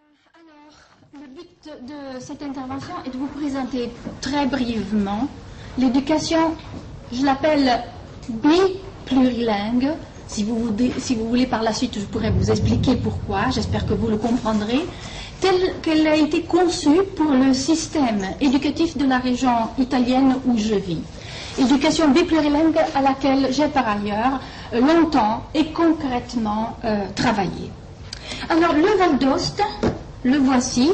Alors, le but de cette intervention est de vous présenter très brièvement l'éducation, je l'appelle biplurilingue. Si vous voulez par la suite, je pourrais vous expliquer pourquoi, j'espère que vous le comprendrez, telle qu'elle a été conçue pour le système éducatif de la région italienne où je vis. Éducation biplurilingue à laquelle j'ai par ailleurs longtemps et concrètement travaillé. Alors, le Val d'Aoste, le voici,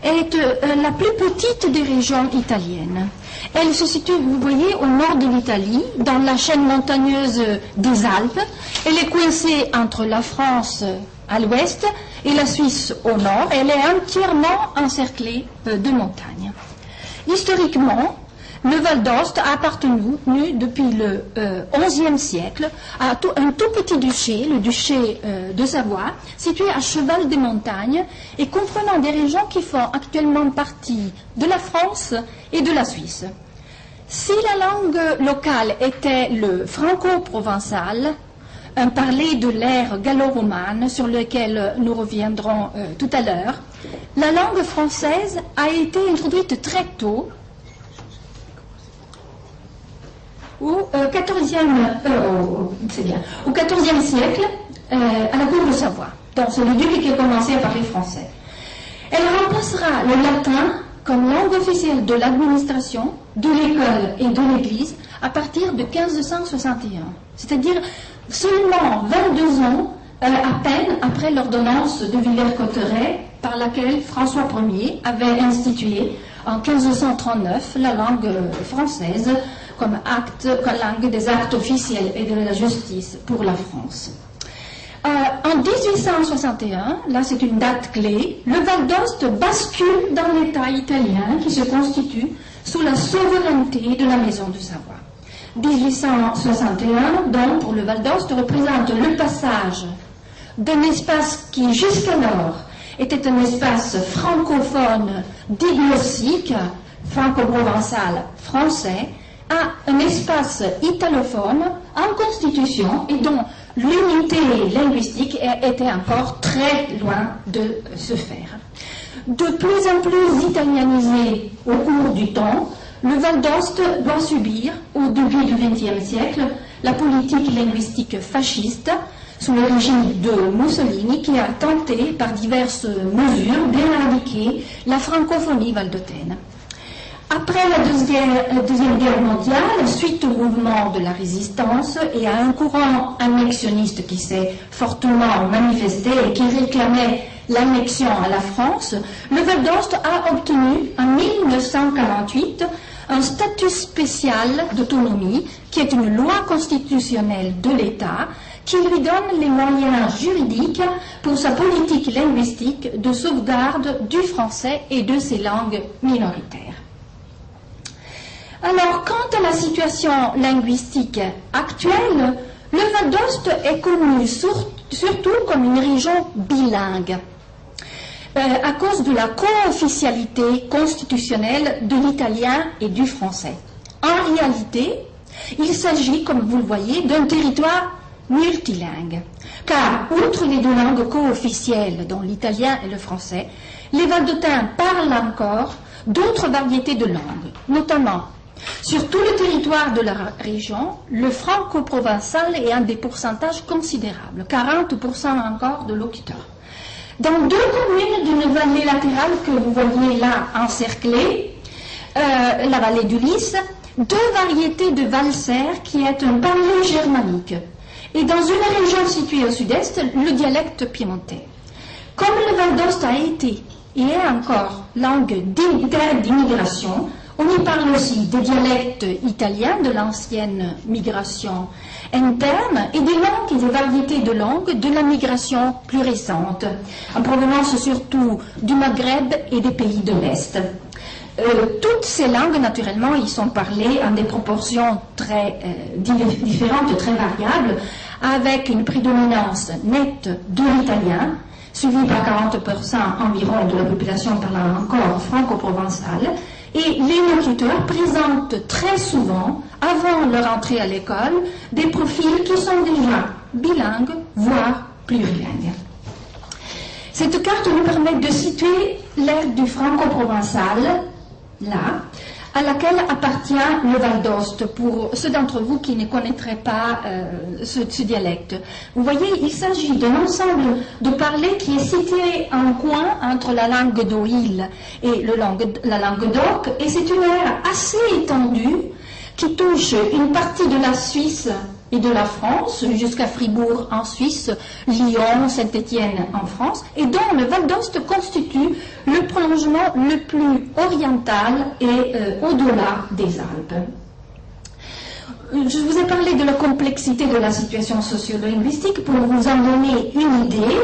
est la plus petite des régions italiennes. Elle se situe, vous voyez, au nord de l'Italie, dans la chaîne montagneuse des Alpes. Elle est coincée entre la France à l'ouest et la Suisse au nord. Elle est entièrement encerclée de montagnes. Historiquement, le Val d'Aoste a appartenu depuis le XIe siècle à un tout petit duché, le duché de Savoie, situé à cheval des montagnes et comprenant des régions qui font actuellement partie de la France et de la Suisse. Si la langue locale était le franco-provençal, un parler de l'ère gallo-romane sur lequel nous reviendrons tout à l'heure, la langue française a été introduite très tôt, au XIVe siècle, à la cour de Savoie. Donc c'est le duc qui a commencé à parler français. Elle remplacera le latin comme langue officielle de l'administration, de l'école et de l'Église à partir de 1561. C'est-à-dire seulement 22 ans, à peine après l'ordonnance de Villers-Cotterêts, par laquelle François Ier avait institué en 1539 la langue française comme langue des actes officiels et de la justice pour la France. En 1861, là c'est une date clé, le Val d'Aoste bascule dans l'État italien qui se constitue sous la souveraineté de la Maison de Savoie. 1861, donc, pour le Val d'Aoste, représente le passage d'un espace qui jusqu'alors était un espace francophone diglossique, franco-provençal français, à un espace italophone en constitution et dont l'unité linguistique était encore très loin de se faire. De plus en plus italianisé au cours du temps, le Val d'Aoste doit subir, au début du XXe siècle, la politique linguistique fasciste sous le régime de Mussolini qui a tenté par diverses mesures d'éradiquer la francophonie valdôtaine. Après la Deuxième Guerre mondiale, suite au mouvement de la résistance et à un courant annexionniste qui s'est fortement manifesté et qui réclamait l'annexion à la France, le Val d'Aoste a obtenu en 1948 un statut spécial d'autonomie qui est une loi constitutionnelle de l'État qui lui donne les moyens juridiques pour sa politique linguistique de sauvegarde du français et de ses langues minoritaires. Alors, quant à la situation linguistique actuelle, le Val d'Aoste est connu surtout comme une région bilingue, à cause de la co-officialité constitutionnelle de l'italien et du français. En réalité, il s'agit, comme vous le voyez, d'un territoire multilingue, car outre les deux langues co-officielles, dont l'italien et le français, les Valdôtains parlent encore d'autres variétés de langues, notamment sur tout le territoire de la région, le franco-provençal est un des pourcentages considérables, 40% encore de locuteurs. Dans deux communes d'une vallée latérale que vous voyez là encerclée, la vallée du Lys, deux variétés de valser qui est un parler germanique. Et dans une région située au sud-est, le dialecte piémontais. Comme le Val d'Aoste a été et est encore langue d'immigration, on y parle aussi des dialectes italiens de l'ancienne migration interne et des langues et des variétés de langues de la migration plus récente, en provenance surtout du Maghreb et des pays de l'Est. Toutes ces langues, naturellement, y sont parlées en des proportions très différentes, très variables, avec une prédominance nette de l'italien, suivi par 40% environ de la population parlant encore franco-provençal, et les locuteurs présentent très souvent, avant leur entrée à l'école, des profils qui sont déjà bilingues, voire plurilingues. Cette carte nous permet de situer l'aire du franco-provençal, là, à laquelle appartient le Val d'Ost, pour ceux d'entre vous qui ne connaîtraient pas ce dialecte. Vous voyez, il s'agit d'un ensemble de parlers qui est situé en coin entre la langue d'Oïl et la langue d'Oc, et c'est une aire assez étendue qui touche une partie de la Suisse et de la France, jusqu'à Fribourg en Suisse, Lyon, Saint-Étienne en France, et dont le Val d'Ost constitue le prolongement le plus oriental et au-delà des Alpes. Je vous ai parlé de la complexité de la situation socio-linguistique pour vous en donner une idée.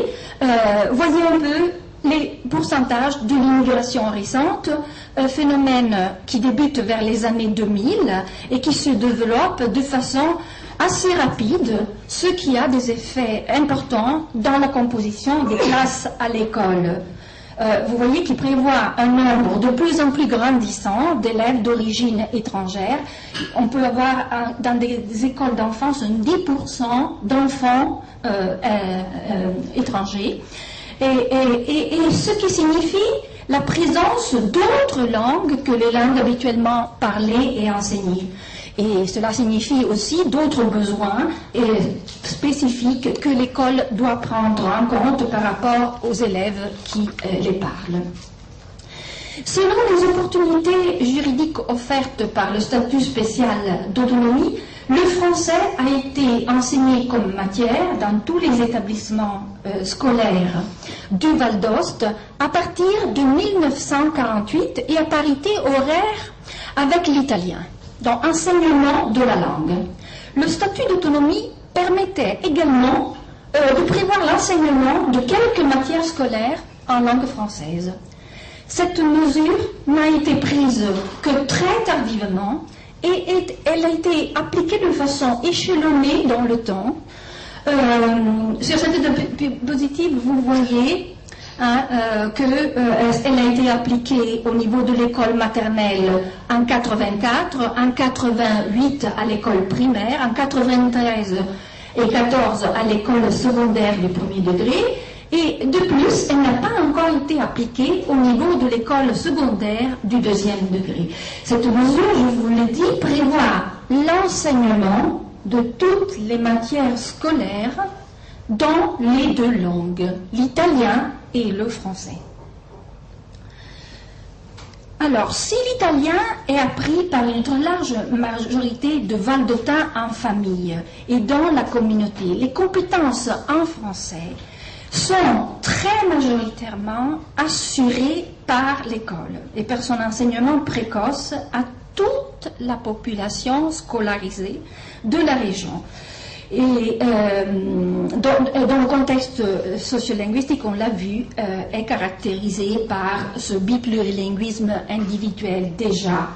Voyez un peu les pourcentages de l'immigration récente, phénomène qui débute vers les années 2000 et qui se développe de façon assez rapide, ce qui a des effets importants dans la composition des classes à l'école. Vous voyez qu'il prévoit un nombre de plus en plus grandissant d'élèves d'origine étrangère. On peut avoir dans des écoles d'enfance 10% d'enfants étrangers. Et ce qui signifie la présence d'autres langues que les langues habituellement parlées et enseignées. Et cela signifie aussi d'autres besoins spécifiques que l'école doit prendre en compte par rapport aux élèves qui les parlent. Selon les opportunités juridiques offertes par le statut spécial d'autonomie, le français a été enseigné comme matière dans tous les établissements scolaires du Val d'Ost à partir de 1948 et à parité horaire avec l'italien, dans enseignement de la langue. Le statut d'autonomie permettait également de prévoir l'enseignement de quelques matières scolaires en langue française. Cette mesure n'a été prise que très tardivement et elle a été appliquée de façon échelonnée dans le temps. Sur cette diapositive, vous voyez qu'elle a été appliquée au niveau de l'école maternelle en 84, en 88 à l'école primaire, en 93 et 14 à l'école secondaire du premier degré, et de plus, elle n'a pas encore été appliquée au niveau de l'école secondaire du deuxième degré. Cette mesure, je vous l'ai dit, prévoit l'enseignement de toutes les matières scolaires dans les deux langues, l'italien et le français. Alors, si l'italien est appris par une très large majorité de Valdôtains en famille et dans la communauté, les compétences en français sont très majoritairement assurées par l'école et par son enseignement précoce à toute la population scolarisée de la région. Et dans le contexte sociolinguistique, on l'a vu, est caractérisé par ce biplurilinguisme individuel déjà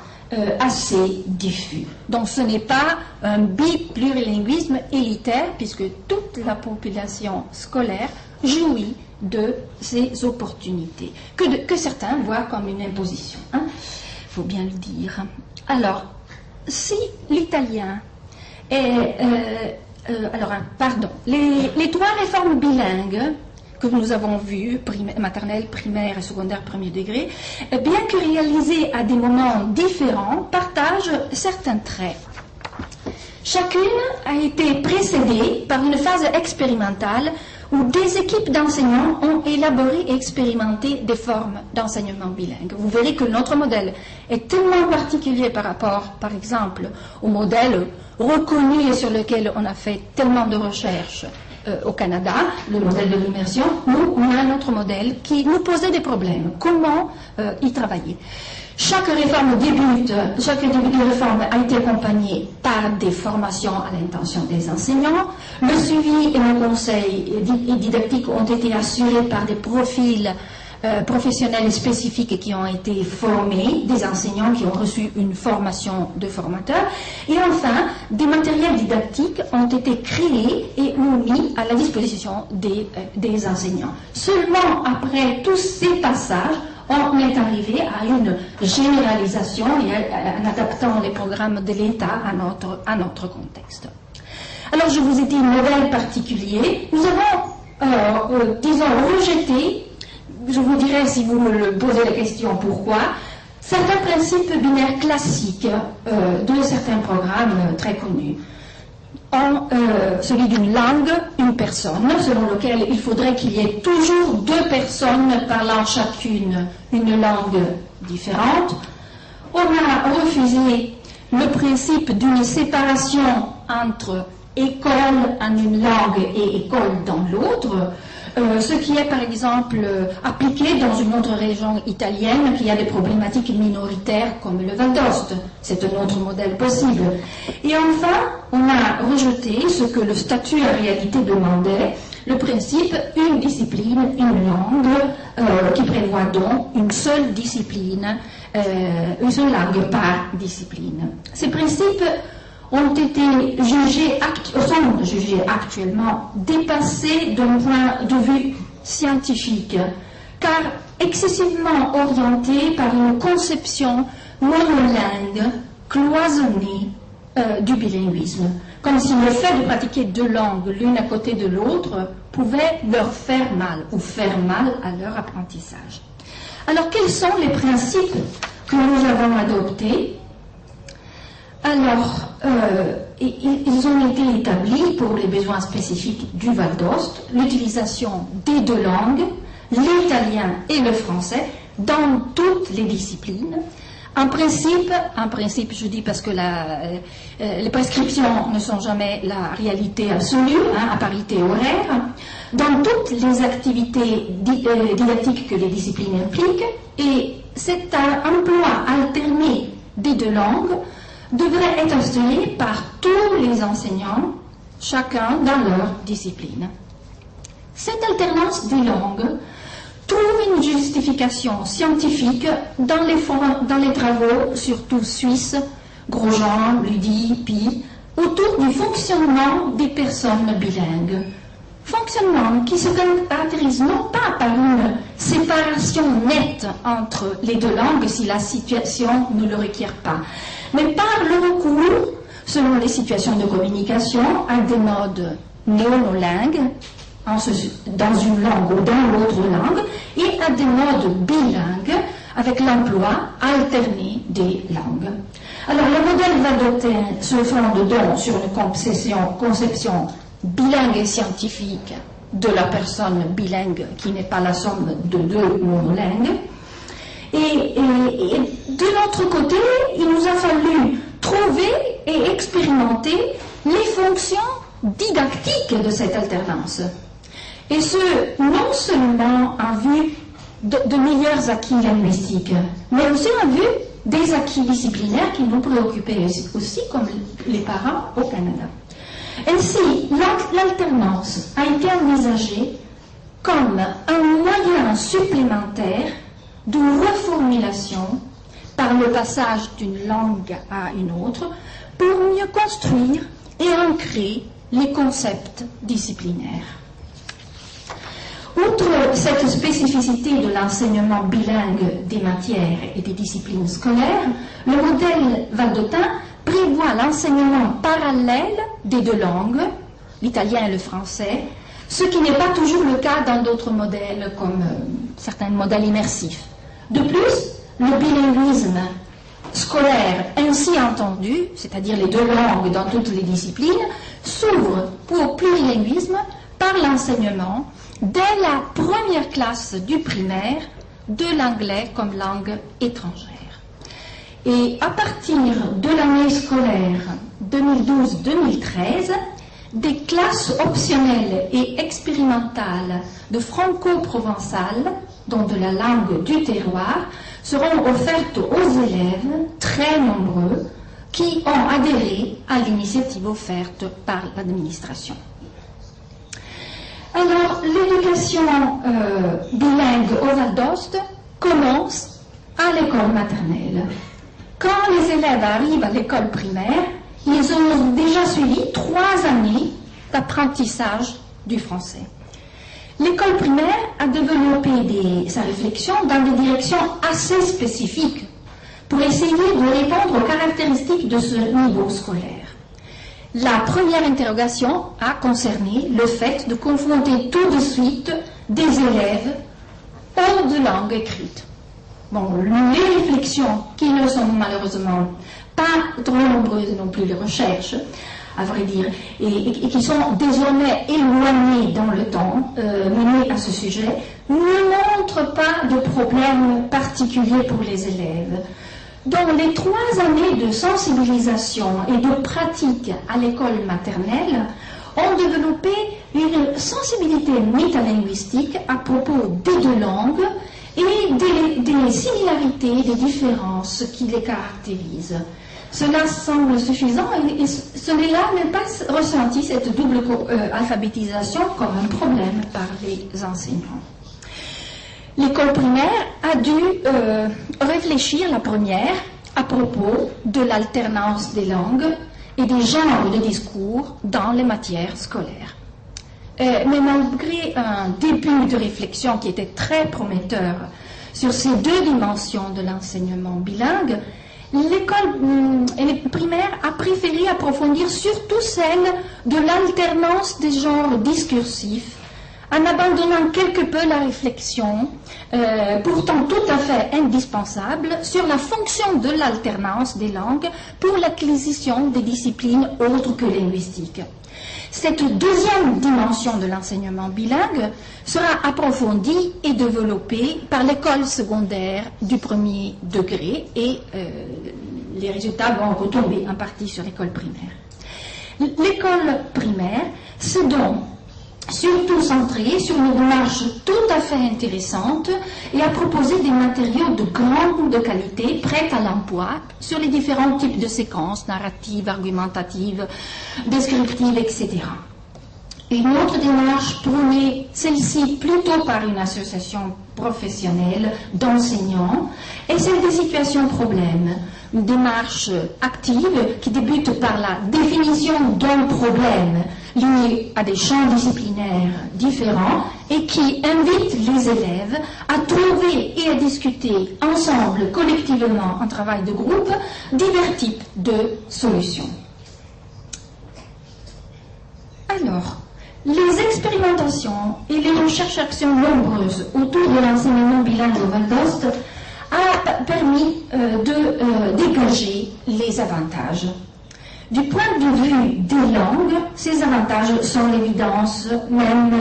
assez diffus. Donc ce n'est pas un biplurilinguisme élitaire, puisque toute la population scolaire jouit de ces opportunités, que certains voient comme une imposition. Il faut bien le dire. Alors, si l'italien est... les trois réformes bilingues que nous avons vues, maternelle, primaire et secondaire premier degré, bien que réalisées à des moments différents, partagent certains traits. Chacune a été précédée par une phase expérimentale où des équipes d'enseignants ont élaboré et expérimenté des formes d'enseignement bilingue. Vous verrez que notre modèle est tellement particulier par rapport, par exemple, au modèle reconnu et sur lequel on a fait tellement de recherches au Canada, le modèle de l'immersion. Nous, on a un autre modèle qui nous posait des problèmes. Comment y travailler? Chaque début de réforme a été accompagné par des formations à l'intention des enseignants. Le suivi et le conseil didactique ont été assurés par des profils professionnels spécifiques qui ont été formés, des enseignants qui ont reçu une formation de formateurs. Et enfin, des matériels didactiques ont été créés et mis à la disposition des enseignants. Seulement après tous ces passages, on est arrivé à une généralisation et en adaptant les programmes de l'État à notre contexte. Alors, je vous ai dit modèle particulier. Nous avons, disons, rejeté je vous dirai si vous me posez la question pourquoi, certains principes binaires classiques de certains programmes très connus. Celui d'une langue, une personne, selon lequel il faudrait qu'il y ait toujours deux personnes parlant chacune une langue différente. On a refusé le principe d'une séparation entre école en une langue et école dans l'autre, ce qui est par exemple appliqué dans une autre région italienne qui a des problématiques minoritaires comme le Val d'Ost. C'est un autre modèle possible. Et enfin, on a rejeté ce que le statut en réalité demandait, le principe une discipline, une langue, qui prévoit donc une seule discipline, une seule langue par discipline. Ces principes ont été sont jugés actuellement dépassés d'un point de vue scientifique, car excessivement orientés par une conception monolingue, cloisonnée du bilinguisme, comme si le fait de pratiquer deux langues l'une à côté de l'autre pouvait leur faire mal ou faire mal à leur apprentissage. Alors, quels sont les principes que nous avons adoptés? Alors, ils ont été établis pour les besoins spécifiques du Val d'Ost, l'utilisation des deux langues, l'italien et le français, dans toutes les disciplines. En principe, je dis parce que les prescriptions ne sont jamais la réalité absolue, à parité horaire, dans toutes les activités didactiques que les disciplines impliquent, et cet emploi alterné des deux langues devrait être instauré par tous les enseignants, chacun dans leur discipline. Cette alternance des langues trouve une justification scientifique dans les travaux, surtout suisses, Grosjean, Lüdi, Pi, autour du fonctionnement des personnes bilingues. Fonctionnement qui se caractérise non pas par une séparation nette entre les deux langues si la situation ne le requiert pas, mais par le recours, selon les situations de communication, à des modes monolingues, dans une langue ou dans l'autre langue, et à des modes bilingues, avec l'emploi alterné des langues. Alors, le modèle valdôtain se fonde donc sur une conception bilingue et scientifique de la personne bilingue qui n'est pas la somme de deux monolingues. Et de l'autre côté, il nous a fallu trouver et expérimenter les fonctions didactiques de cette alternance. Et ce, non seulement en vue de meilleurs acquis linguistiques, mais aussi en vue des acquis disciplinaires qui nous préoccupaient aussi comme les parents au Canada. Ainsi, l'alternance a été envisagée comme un moyen supplémentaire de reformulation par le passage d'une langue à une autre pour mieux construire et ancrer les concepts disciplinaires. Outre cette spécificité de l'enseignement bilingue des matières et des disciplines scolaires, le modèle valdôtain prévoit l'enseignement parallèle des deux langues, l'italien et le français, ce qui n'est pas toujours le cas dans d'autres modèles comme certains modèles immersifs. De plus, le bilinguisme scolaire ainsi entendu, c'est-à-dire les deux langues dans toutes les disciplines, s'ouvre au plurilinguisme par l'enseignement dès la première classe du primaire de l'anglais comme langue étrangère. Et à partir de l'année scolaire 2012-2013, des classes optionnelles et expérimentales de franco-provençal, dont de la langue du terroir, seront offertes aux élèves, très nombreux, qui ont adhéré à l'initiative offerte par l'administration. Alors, l'éducation bilingue au Val d'Ost commence à l'école maternelle. Quand les élèves arrivent à l'école primaire, ils ont déjà suivi 3 années d'apprentissage du français. L'école primaire a développé sa réflexion dans des directions assez spécifiques pour essayer de répondre aux caractéristiques de ce niveau scolaire. La première interrogation a concerné le fait de confronter tout de suite des élèves ou de langue écrite. Bon, les réflexions, qui ne sont malheureusement pas trop nombreuses non plus, les recherches, à vrai dire, et qui sont désormais éloignées dans le temps, menées à ce sujet, ne montrent pas de problème particulier pour les élèves. Dans les 3 années de sensibilisation et de pratique à l'école maternelle, ont développé une sensibilité métalinguistique à propos des 2 langues et des similarités, des différences qui les caractérisent. Cela semble suffisant et cela n'est pas ressenti, cette double alphabétisation, comme un problème par les enseignants. L'école primaire a dû réfléchir, la première, à propos de l'alternance des langues et des genres de discours dans les matières scolaires. Mais malgré un début de réflexion qui était très prometteur sur ces 2 dimensions de l'enseignement bilingue, l'école primaire a préféré approfondir surtout celle de l'alternance des genres discursifs, en abandonnant quelque peu la réflexion, pourtant tout à fait indispensable, sur la fonction de l'alternance des langues pour l'acquisition des disciplines autres que linguistiques. Cette 2e dimension de l'enseignement bilingue sera approfondie et développée par l'école secondaire du 1er degré et les résultats vont retomber en partie sur l'école primaire. L'école primaire, c'est donc surtout centrée sur une démarche tout à fait intéressante et a proposé des matériaux de grande qualité prêts à l'emploi sur les différents types de séquences narratives, argumentatives, descriptives, etc. Une autre démarche prônée, celle-ci plutôt par une association professionnelle d'enseignants, est celle des situations problèmes. Une démarche active qui débute par la définition d'un problème lié à des champs disciplinaires différents et qui invite les élèves à trouver et à discuter ensemble, collectivement, en travail de groupe, divers types de solutions. Alors, les expérimentations et les recherches-actions nombreuses autour de l'enseignement bilingue au Val d'Ost a permis de dégager les avantages. Du point de vue des langues, ces avantages sont l'évidence même,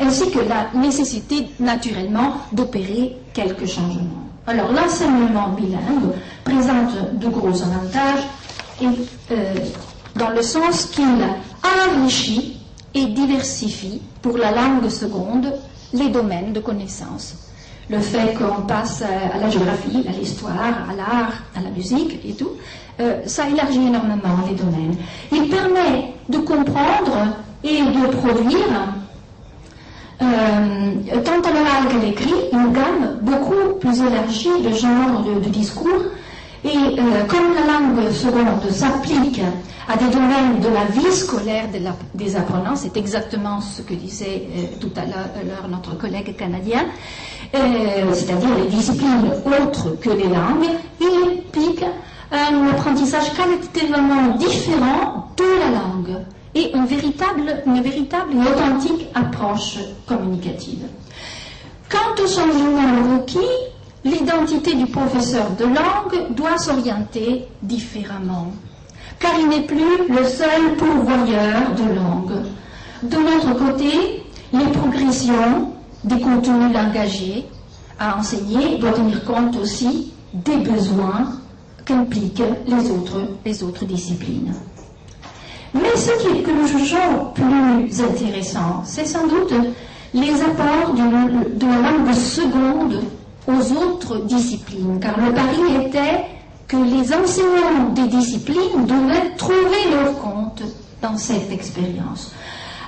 ainsi que la nécessité naturellement d'opérer quelques changements. Alors, l'enseignement bilingue présente de gros avantages et, dans le sens qu'il enrichit et diversifie pour la langue seconde les domaines de connaissances. Le fait qu'on passe à la géographie, à l'histoire, à l'art, à la musique et tout, ça élargit énormément les domaines. Il permet de comprendre et de produire, tant à l'oral qu'à l'écrit, une gamme beaucoup plus élargie de genres de discours. Et comme la langue seconde s'applique à des domaines de la vie scolaire des apprenants, c'est exactement ce que disait tout à l'heure notre collègue canadien, c'est-à-dire les disciplines autres que les langues, il implique un apprentissage qualitativement différent de la langue et une véritable et authentique approche communicative. Quant au changement requis, l'identité du professeur de langue doit s'orienter différemment, car il n'est plus le seul pourvoyeur de langue. De notre côté, les progressions des contenus langagiers à enseigner doivent tenir compte aussi des besoins qu'impliquent les autres disciplines. Mais ce que nous jugeons plus intéressant, c'est sans doute les apports de la langue seconde aux autres disciplines, car le pari était que les enseignants des disciplines devaient trouver leur compte dans cette expérience.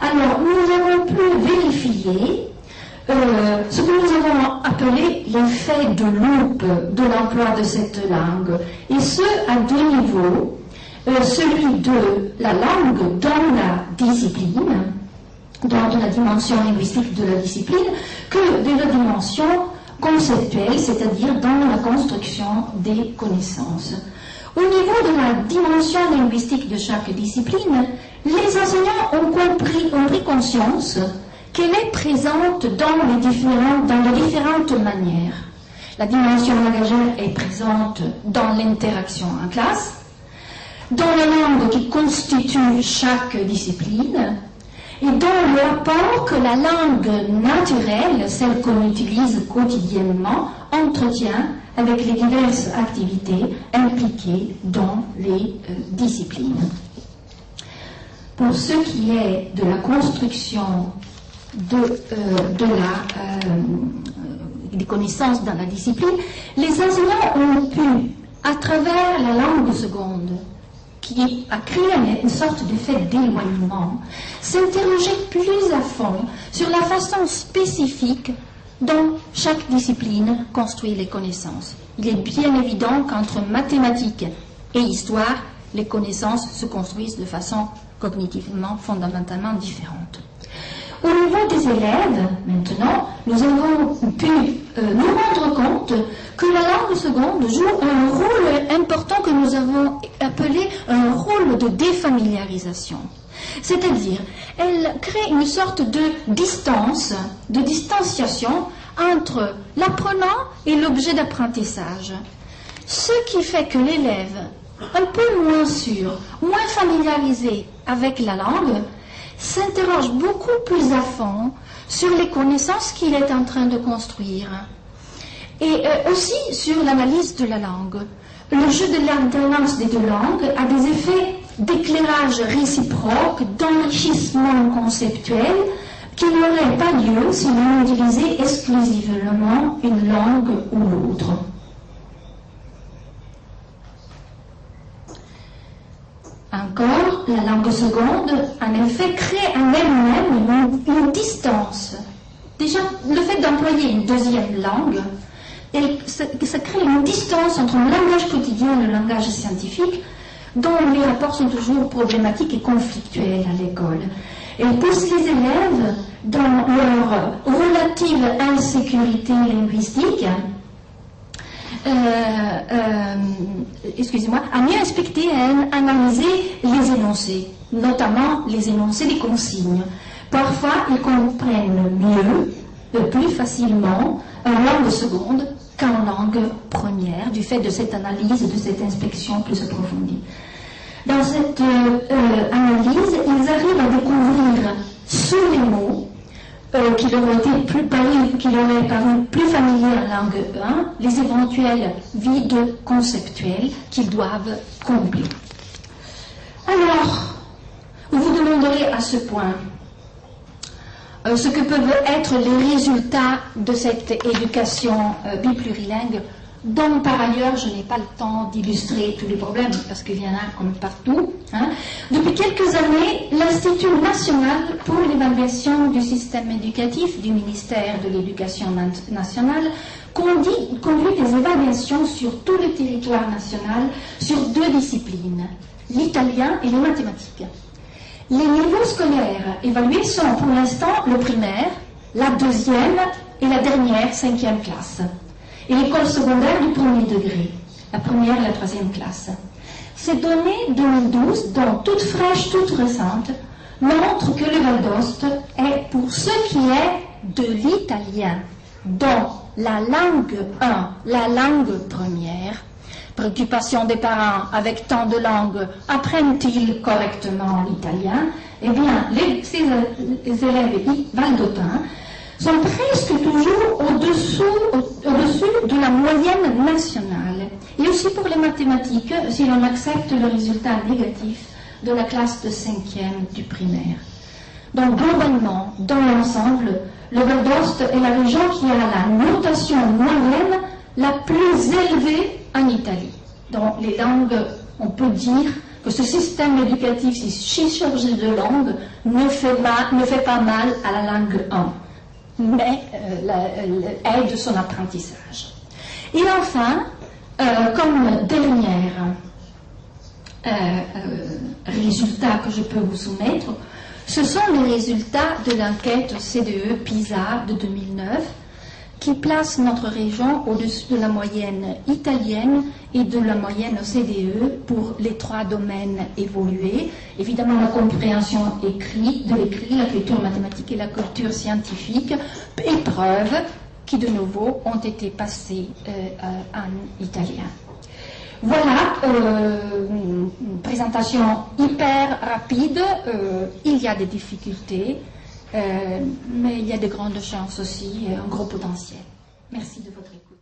Alors, nous avons pu vérifier ce que nous avons appelé l'effet de loupe de l'emploi de cette langue, et ce à 2 niveaux, celui de la langue dans la discipline, dans la dimension linguistique de la discipline, que de la dimension conceptuelle, c'est-à-dire dans la construction des connaissances. Au niveau de la dimension linguistique de chaque discipline, les enseignants ont pris conscience qu'elle est présente dans les différentes manières. La dimension langagière est présente dans l'interaction en classe, dans la langue qui constitue chaque discipline, et dans le rapport que la langue naturelle, celle qu'on utilise quotidiennement, entretient avec les diverses activités impliquées dans les disciplines. Pour ce qui est de la construction des connaissances dans la discipline, les enseignants ont pu, à travers la langue seconde, qui a créé une sorte d'effet d'éloignement, s'interroger plus à fond sur la façon spécifique dont chaque discipline construit les connaissances. Il est bien évident qu'entre mathématiques et histoire, les connaissances se construisent de façon cognitivement fondamentalement différente. Au niveau des élèves, maintenant, nous avons pu nous rendre compte que la langue seconde joue un rôle important que nous avons appelé un rôle de défamiliarisation. C'est-à-dire, elle crée une sorte de distance, de distanciation entre l'apprenant et l'objet d'apprentissage. Ce qui fait que l'élève, un peu moins sûr, moins familiarisé avec la langue, s'interroge beaucoup plus à fond sur les connaissances qu'il est en train de construire et aussi sur l'analyse de la langue. Le jeu de l'alternance des deux langues a des effets d'éclairage réciproque, d'enrichissement conceptuel qui n'auraient pas lieu si l'on utilisait exclusivement une langue ou l'autre. Encore, la langue seconde, en effet, crée en elle-même une distance. Déjà, le fait d'employer une deuxième langue, ça crée une distance entre le langage quotidien et le langage scientifique, dont les rapports sont toujours problématiques et conflictuels à l'école. Elle pousse les élèves dans leur relative insécurité linguistique à mieux inspecter et à analyser les énoncés, notamment les énoncés des consignes. Parfois, ils comprennent mieux, plus facilement, en langue seconde qu'en langue première, du fait de cette analyse et de cette inspection plus approfondie. Dans cette analyse, ils arrivent à découvrir sous les mots qui leur auraient paru plus familiers en langue 1, les éventuels vides conceptuels qu'ils doivent combler. Alors, vous vous demanderez à ce point ce que peuvent être les résultats de cette éducation biplurilingue, dont par ailleurs je n'ai pas le temps d'illustrer tous les problèmes, parce qu'il y en a comme partout. Depuis quelques années, l'Institut national pour l'évaluation du système éducatif du ministère de l'Éducation nationale conduit des évaluations sur tout le territoire national sur deux disciplines, l'italien et les mathématiques. Les niveaux scolaires évalués sont pour l'instant le primaire, la deuxième et la dernière, 5e classe, et l'école secondaire du premier degré, la première et la 3e classe. Ces données 2012, donc toutes fraîches, toutes récentes, montrent que le Val d'Ost est, pour ce qui est de l'italien, dont la langue 1, la langue première, préoccupation des parents avec tant de langues, apprennent-ils correctement l'italien? Eh bien, ces élèves valdôtains sont presque toujours au-dessus de la moyenne nationale. Et aussi pour les mathématiques, si l'on accepte le résultat négatif de la classe de 5e du primaire. Donc, globalement, dans l'ensemble, le Val d'Ost est la région qui a la notation moyenne la plus élevée en Italie. Dans les langues, on peut dire que ce système éducatif, si chargé de langues, ne fait pas mal à la langue 1, mais aide son apprentissage. Et enfin, comme dernier résultat que je peux vous soumettre, ce sont les résultats de l'enquête CDE PISA de 2009, qui place notre région au-dessus de la moyenne italienne et de la moyenne OCDE pour les 3 domaines évolués. Évidemment, la compréhension de l'écrit, la culture mathématique et la culture scientifique, épreuves qui de nouveau ont été passées en italien. Voilà, une présentation hyper rapide. Il y a des difficultés, mais il y a de grandes chances aussi et un gros potentiel. Merci de votre écoute.